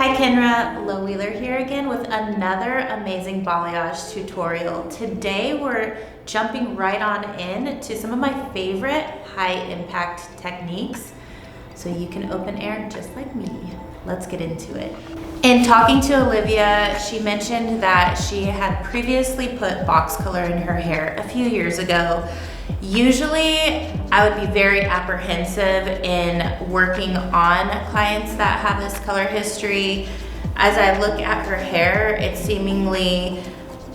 Hi Kenra, Low Wheeler here again with another amazing balayage tutorial. Today we're jumping right on in to some of my favorite high impact techniques so you can open air just like me. Let's get into it. In talking to Olivia, she mentioned that she had previously put box color in her hair a few years ago. Usually I would be very apprehensive in working on clients that have this color history. As I look at her hair, it's seemingly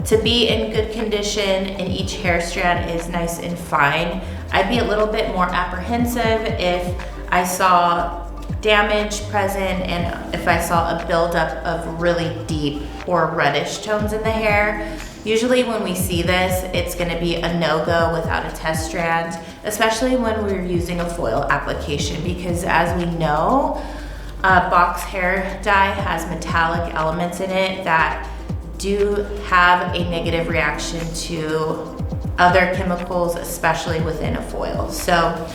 to be in good condition and each hair strand is nice and fine. I'd be a little bit more apprehensive if I saw damage present and if I saw a buildup of really deep or reddish tones in the hair. Usually when we see this, it's gonna be a no-go without a test strand, especially when we're using a foil application, because as we know, box hair dye has metallic elements in it that do have a negative reaction to other chemicals, especially within a foil. So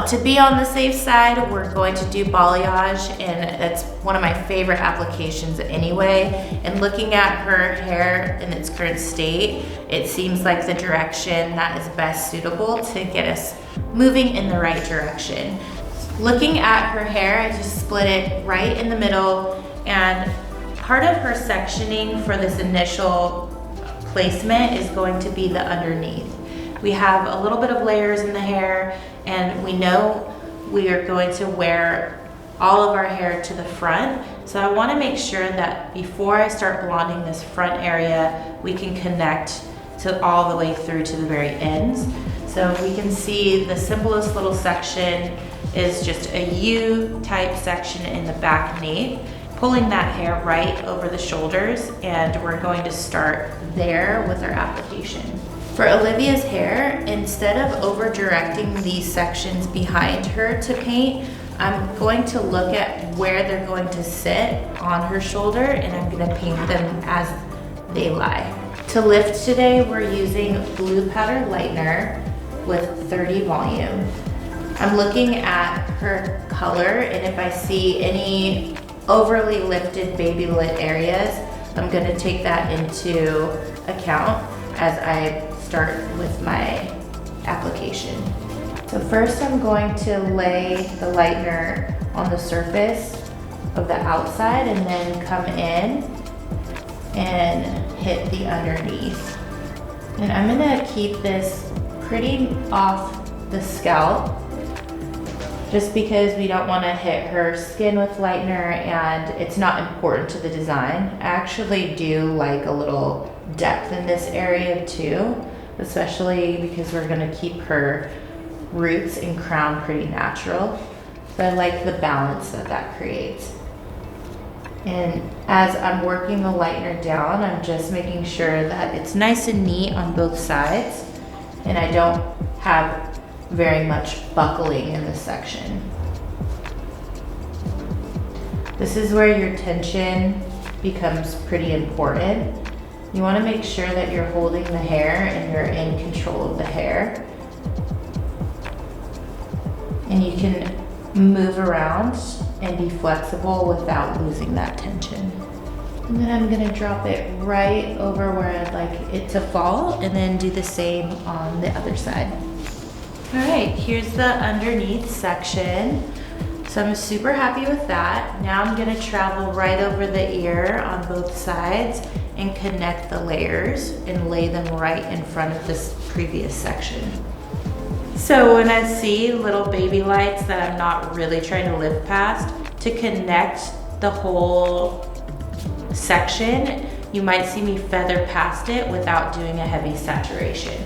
to be on the safe side, we're going to do balayage, and it's one of my favorite applications anyway. And looking at her hair in its current state, it seems like the direction that is best suitable to get us moving in the right direction. Looking at her hair, I just split it right in the middle, and part of her sectioning for this initial placement is going to be the underneath. We have a little bit of layers in the hair, and we know we are going to wear all of our hair to the front. So I want to make sure that before I start blonding this front area, we can connect to all the way through to the very ends. So we can see the simplest little section is just a U-type section in the back nape, pulling that hair right over the shoulders, and we're going to start there with our application. For Olivia's hair, instead of over directing these sections behind her to paint, I'm going to look at where they're going to sit on her shoulder, and I'm gonna paint them as they lie. To lift today, we're using blue powder lightener with 30 volume. I'm looking at her color, and if I see any overly lifted baby lit areas, I'm gonna take that into account as I start with my application. So first I'm going to lay the lightener on the surface of the outside and then come in and hit the underneath. And I'm gonna keep this pretty off the scalp just because we don't want to hit her skin with lightener, and it's not important to the design. I actually do like a little depth in this area too, especially because we're going to keep her roots and crown pretty natural. So I like the balance that creates. And as I'm working the lightener down, I'm just making sure that it's nice and neat on both sides, and I don't have very much buckling in this section. This is where your tension becomes pretty important. You want to make sure that you're holding the hair and you're in control of the hair. And you can move around and be flexible without losing that tension. And then I'm going to drop it right over where I'd like it to fall, and then do the same on the other side. All right, here's the underneath section. So I'm super happy with that. Now I'm gonna travel right over the ear on both sides and connect the layers and lay them right in front of this previous section. So when I see little baby lights that I'm not really trying to lift past, to connect the whole section, you might see me feather past it without doing a heavy saturation.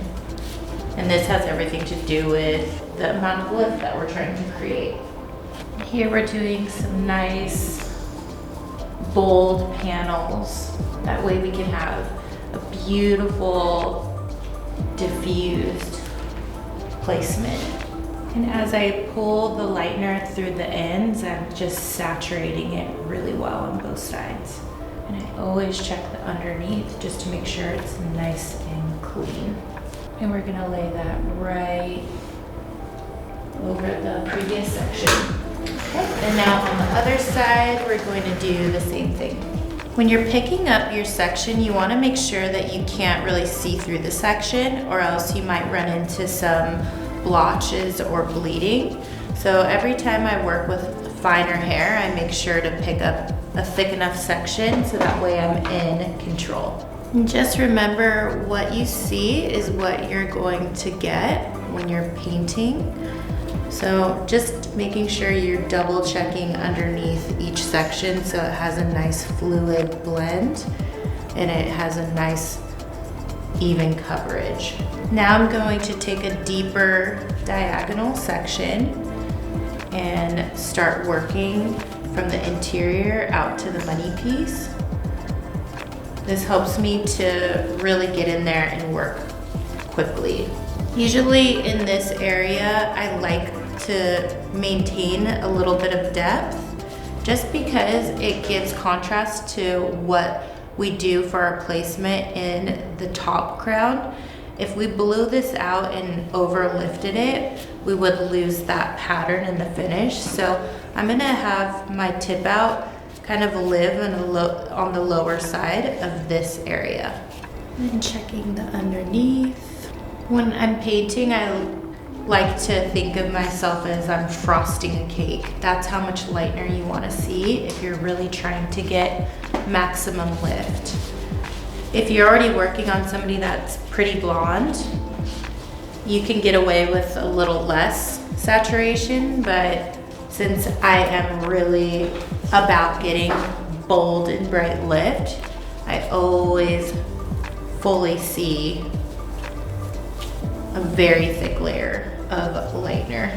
And this has everything to do with the amount of lift that we're trying to create. Here we're doing some nice bold panels. That way we can have a beautiful diffused placement. And as I pull the lightener through the ends, I'm just saturating it really well on both sides. And I always check the underneath just to make sure it's nice and clean. And we're gonna lay that right over the previous section. Okay, and now on the other side, we're going to do the same thing. When you're picking up your section, you want to make sure that you can't really see through the section, or else you might run into some blotches or bleeding. So every time I work with finer hair, I make sure to pick up a thick enough section so that way I'm in control. And just remember, what you see is what you're going to get when you're painting. So just making sure you're double checking underneath each section so it has a nice fluid blend and it has a nice even coverage. Now I'm going to take a deeper diagonal section and start working from the interior out to the money piece. This helps me to really get in there and work quickly. Usually in this area, I like to maintain a little bit of depth just because it gives contrast to what we do for our placement in the top crown. If we blew this out and overlifted it, we would lose that pattern in the finish. So I'm gonna have my tip out kind of live on the lower side of this area. And checking the underneath. When I'm painting, I like to think of myself as I'm frosting a cake. That's how much lightener you want to see if you're really trying to get maximum lift. If you're already working on somebody that's pretty blonde, you can get away with a little less saturation, but since I am really about getting bold and bright lift, I always fully see a very thick layer of lightener.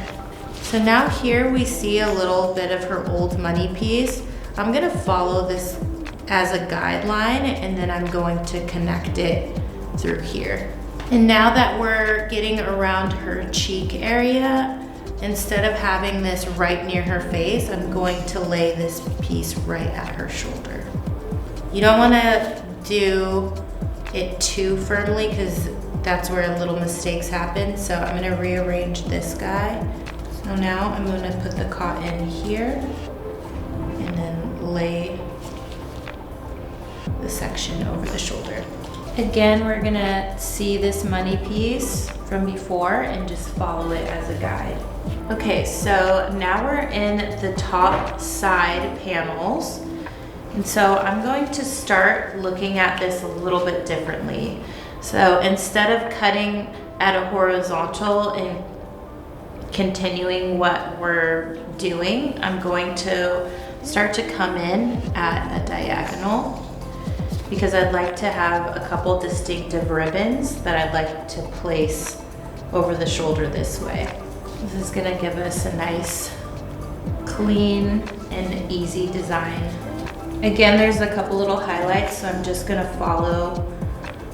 So now here we see a little bit of her old money piece. I'm gonna follow this as a guideline and then I'm going to connect it through here. And now that we're getting around her cheek area, instead of having this right near her face, I'm going to lay this piece right at her shoulder. You don't wanna do it too firmly because that's where little mistakes happen. So I'm gonna rearrange this guy. So now I'm gonna put the cotton here and then lay the section over the shoulder. Again, we're gonna see this money piece from before and just follow it as a guide. Okay, so now we're in the top side panels. And so I'm going to start looking at this a little bit differently. So instead of cutting at a horizontal and continuing what we're doing, I'm going to start to come in at a diagonal because I'd like to have a couple distinctive ribbons that I'd like to place over the shoulder this way. This is gonna give us a nice, clean and easy design. Again, there's a couple little highlights, so I'm just gonna follow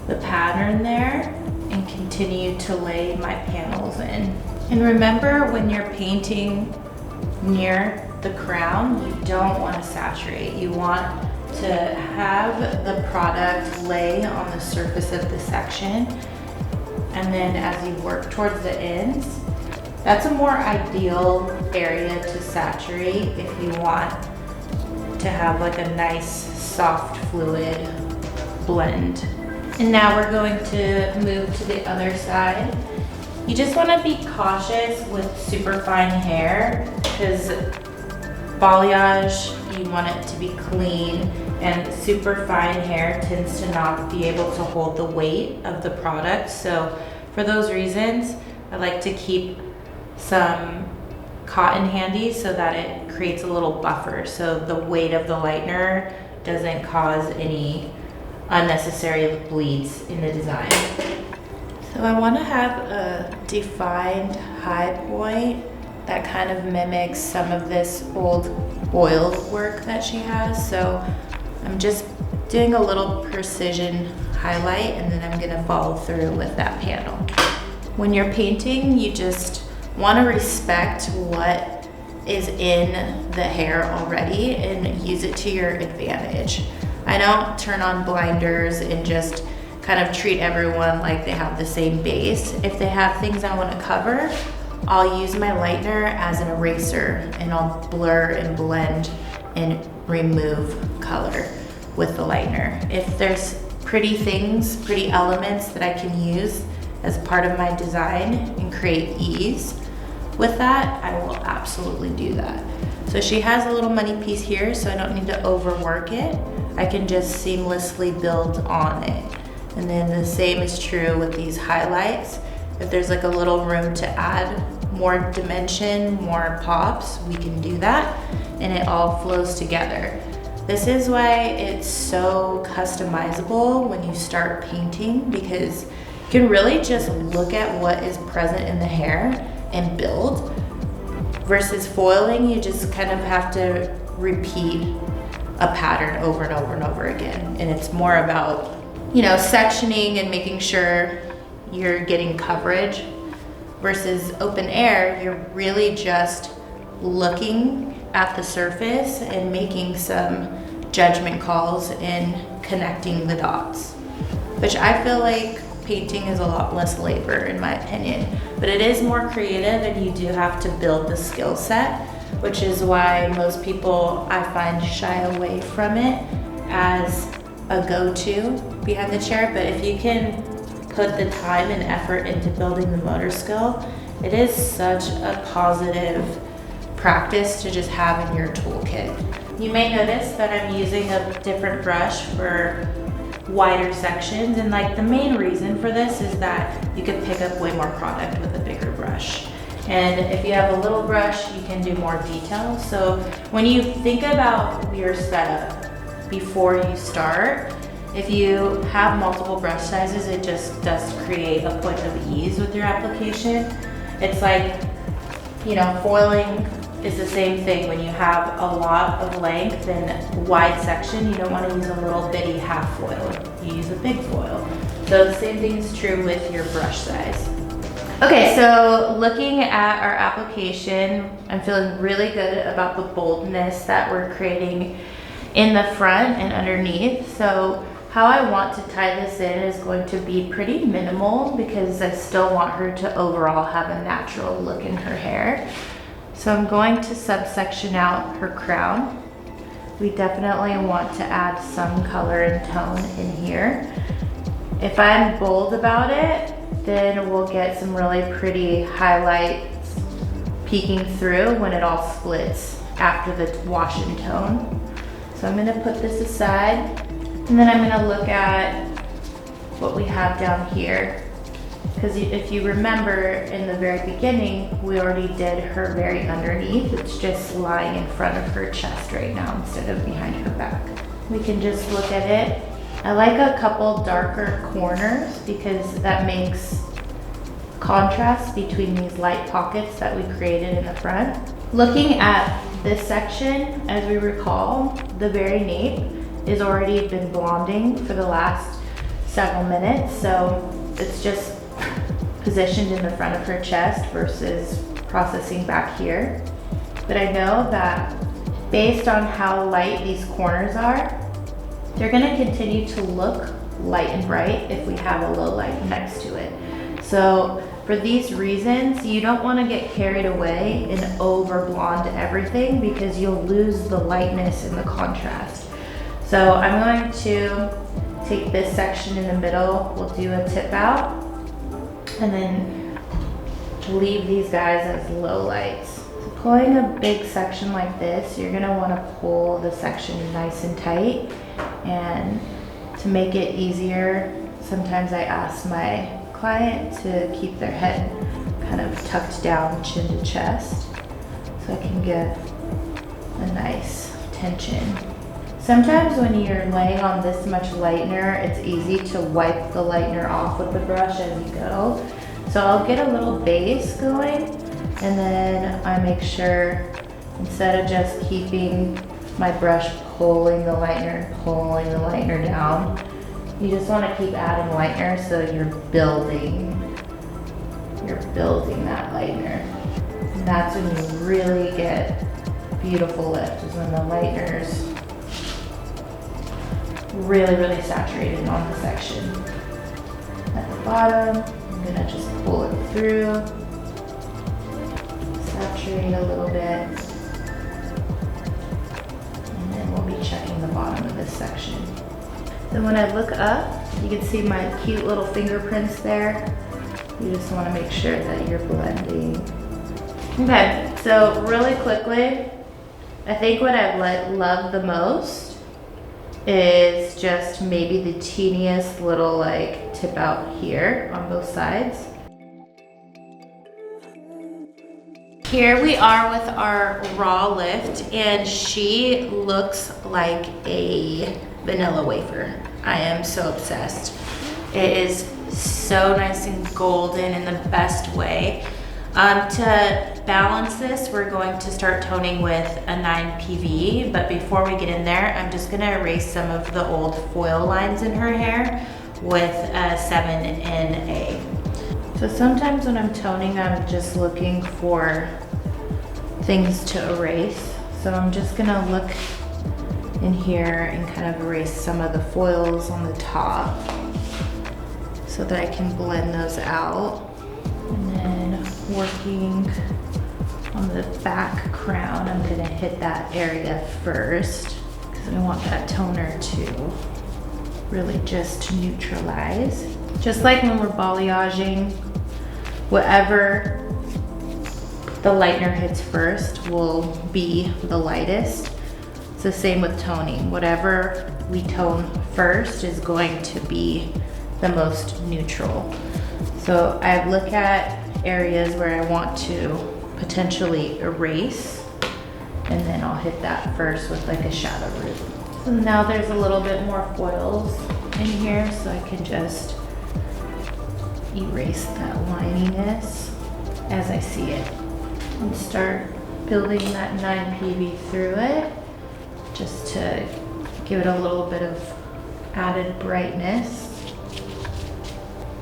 the pattern there and continue to lay my panels in. And remember, when you're painting near the crown, you don't want to saturate. You want to have the product lay on the surface of the section, and then as you work towards the ends, that's a more ideal area to saturate if you want to have like a nice soft fluid blend. And now we're going to move to the other side. You just want to be cautious with super fine hair because balayage, you want it to be clean, and super fine hair tends to not be able to hold the weight of the product. So for those reasons, I like to keep some cotton handy so that it creates a little buffer so the weight of the lightener doesn't cause any unnecessary bleeds in the design. So I want to have a defined high point that kind of mimics some of this old oil work that she has. So I'm just doing a little precision highlight and then I'm going to follow through with that panel. When you're painting, you just want to respect what is in the hair already and use it to your advantage. I don't turn on blinders and just kind of treat everyone like they have the same base. If they have things I want to cover, I'll use my lightener as an eraser and I'll blur and blend and remove color with the lightener. If there's pretty things, pretty elements that I can use as part of my design and create ease with that, I will absolutely do that. So she has a little money piece here, so I don't need to overwork it. I can just seamlessly build on it. And then the same is true with these highlights. If there's like a little room to add more dimension, more pops, we can do that, and it all flows together. This is why it's so customizable when you start painting, because you can really just look at what is present in the hair and build. Versus foiling, you just kind of have to repeat a pattern over and over and over again. And it's more about, you know, sectioning and making sure you're getting coverage. Versus open air, you're really just looking at the surface and making some judgment calls and connecting the dots, which I feel like painting is a lot less labor in my opinion, but it is more creative and you do have to build the skill set, which is why most people I find shy away from it as a go-to behind the chair. But if you can put the time and effort into building the motor skill, it is such a positive practice to just have in your toolkit. You may notice that I'm using a different brush for wider sections, and like the main reason for this is that you can pick up way more product with a bigger brush. And if you have a little brush, you can do more detail. So when you think about your setup before you start, if you have multiple brush sizes, it just does create a point of ease with your application. It's like, you know, foiling is the same thing. When you have a lot of length and wide section, you don't want to use a little bitty half foil. You use a big foil. So the same thing is true with your brush size. Okay, so looking at our application, I'm feeling really good about the boldness that we're creating in the front and underneath. So how I want to tie this in is going to be pretty minimal because I still want her to overall have a natural look in her hair. So I'm going to subsection out her crown. We definitely want to add some color and tone in here. If I'm bold about it, then we'll get some really pretty highlights peeking through when it all splits after the wash and tone. So I'm gonna put this aside, and then I'm gonna look at what we have down here. Because if you remember in the very beginning, we already did her very underneath. It's just lying in front of her chest right now instead of behind her back. We can just look at it. I like a couple darker corners because that makes contrast between these light pockets that we created in the front. Looking at this section, as we recall, the very nape is already been blonding for the last several minutes, so it's just positioned in the front of her chest versus processing back here. But I know that based on how light these corners are, they're gonna continue to look light and bright if we have a low light next to it. So for these reasons, you don't wanna get carried away and over blonde everything because you'll lose the lightness and the contrast. So I'm going to take this section in the middle, we'll do a tip out, and then leave these guys as low lights. So pulling a big section like this, you're gonna wanna pull the section nice and tight. And to make it easier, sometimes I ask my client to keep their head kind of tucked down chin to chest so I can get a nice tension. Sometimes when you're laying on this much lightener, it's easy to wipe the lightener off with the brush as you go. So I'll get a little base going, and then I make sure instead of just keeping my brush pulling the lightener down, you just want to keep adding lightener so you're building that lightener. And that's when you really get beautiful lift, is when the lightener's really, really saturated on the section. At the bottom, I'm gonna just pull it through. saturate a little bit. And then we'll be checking the bottom of this section. Then when I look up, you can see my cute little fingerprints there. You just want to make sure that you're blending. Okay, so really quickly, I think what I've loved the most is just maybe the teeniest little like tip out here on both sides. Here we are with our raw lift, and she looks like a vanilla wafer. I am so obsessed. It is so nice and golden in the best way. To balance this, we're going to start toning with a 9 PV, but before we get in there, I'm just gonna erase some of the old foil lines in her hair with a 7 NA. So sometimes when I'm toning, I'm just looking for things to erase. So I'm just gonna look in here and kind of erase some of the foils on the top so that I can blend those out. And then working on the back crown, I'm gonna hit that area first because I want that toner to really just neutralize. Just like when we're balayaging, whatever the lightener hits first will be the lightest. It's the same with toning. Whatever we tone first is going to be the most neutral. So I look at areas where I want to potentially erase, and then I'll hit that first with like a shadow root. So now there's a little bit more foils in here, so I can just erase that lininess as I see it. And start building that 9 PV through it, just to give it a little bit of added brightness.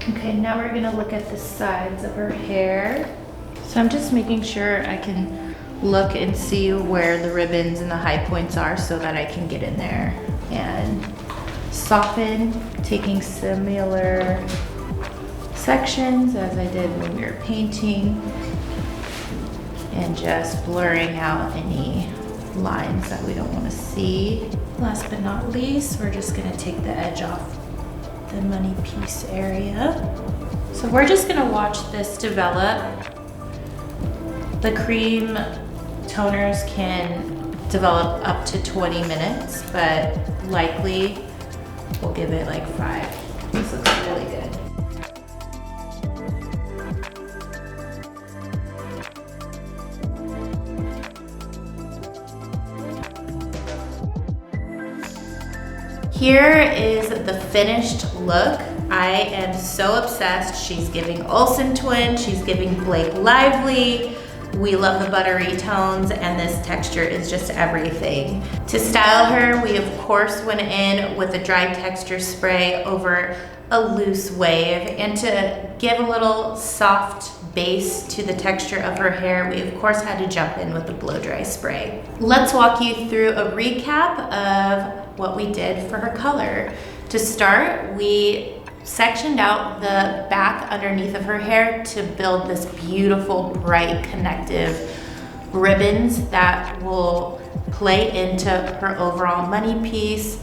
Okay, now we're gonna look at the sides of her hair. So I'm just making sure I can look and see where the ribbons and the high points are so that I can get in there and soften, taking similar sections as I did when we were painting, and just blurring out any lines that we don't want to see. Last but not least, we're just gonna take the edge off the money piece area. So we're just gonna watch this develop. The cream toners can develop up to 20 minutes, but likely we'll give it like 5. This looks really good. Here is the finished look. I am so obsessed. She's giving Olsen Twin, she's giving Blake Lively. We love the buttery tones, and this texture is just everything. To style her, we of course went in with a dry texture spray over a loose wave, and to give a little soft base to the texture of her hair, we of course had to jump in with the blow dry spray. Let's walk you through a recap of what we did for her color. To start, we sectioned out the back underneath of her hair to build this beautiful, bright, connective ribbons that will play into her overall money piece.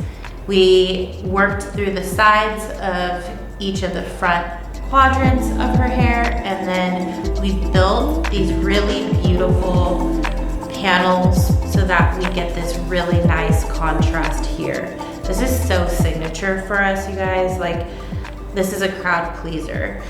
We worked through the sides of each of the front quadrants of her hair, and then we built these really beautiful panels so that we get this really nice contrast here. This is so signature for us, you guys. Like, this is a crowd pleaser.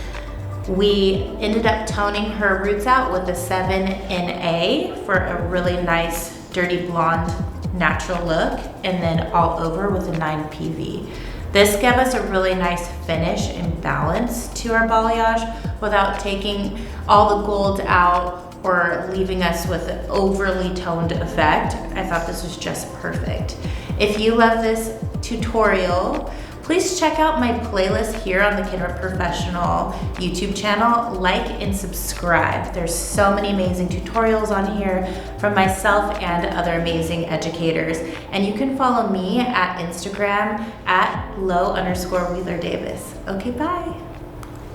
We ended up toning her roots out with a 7 NA for a really nice dirty blonde natural look, and then all over with a 9 PV. This gave us a really nice finish and balance to our balayage without taking all the gold out or leaving us with an overly toned effect. I thought this was just perfect. If you love this tutorial, please check out my playlist here on the Kenra Professional YouTube channel. Like and subscribe. There's so many amazing tutorials on here from myself and other amazing educators. And you can follow me at Instagram at @low_Wheeler Davis. Okay, bye.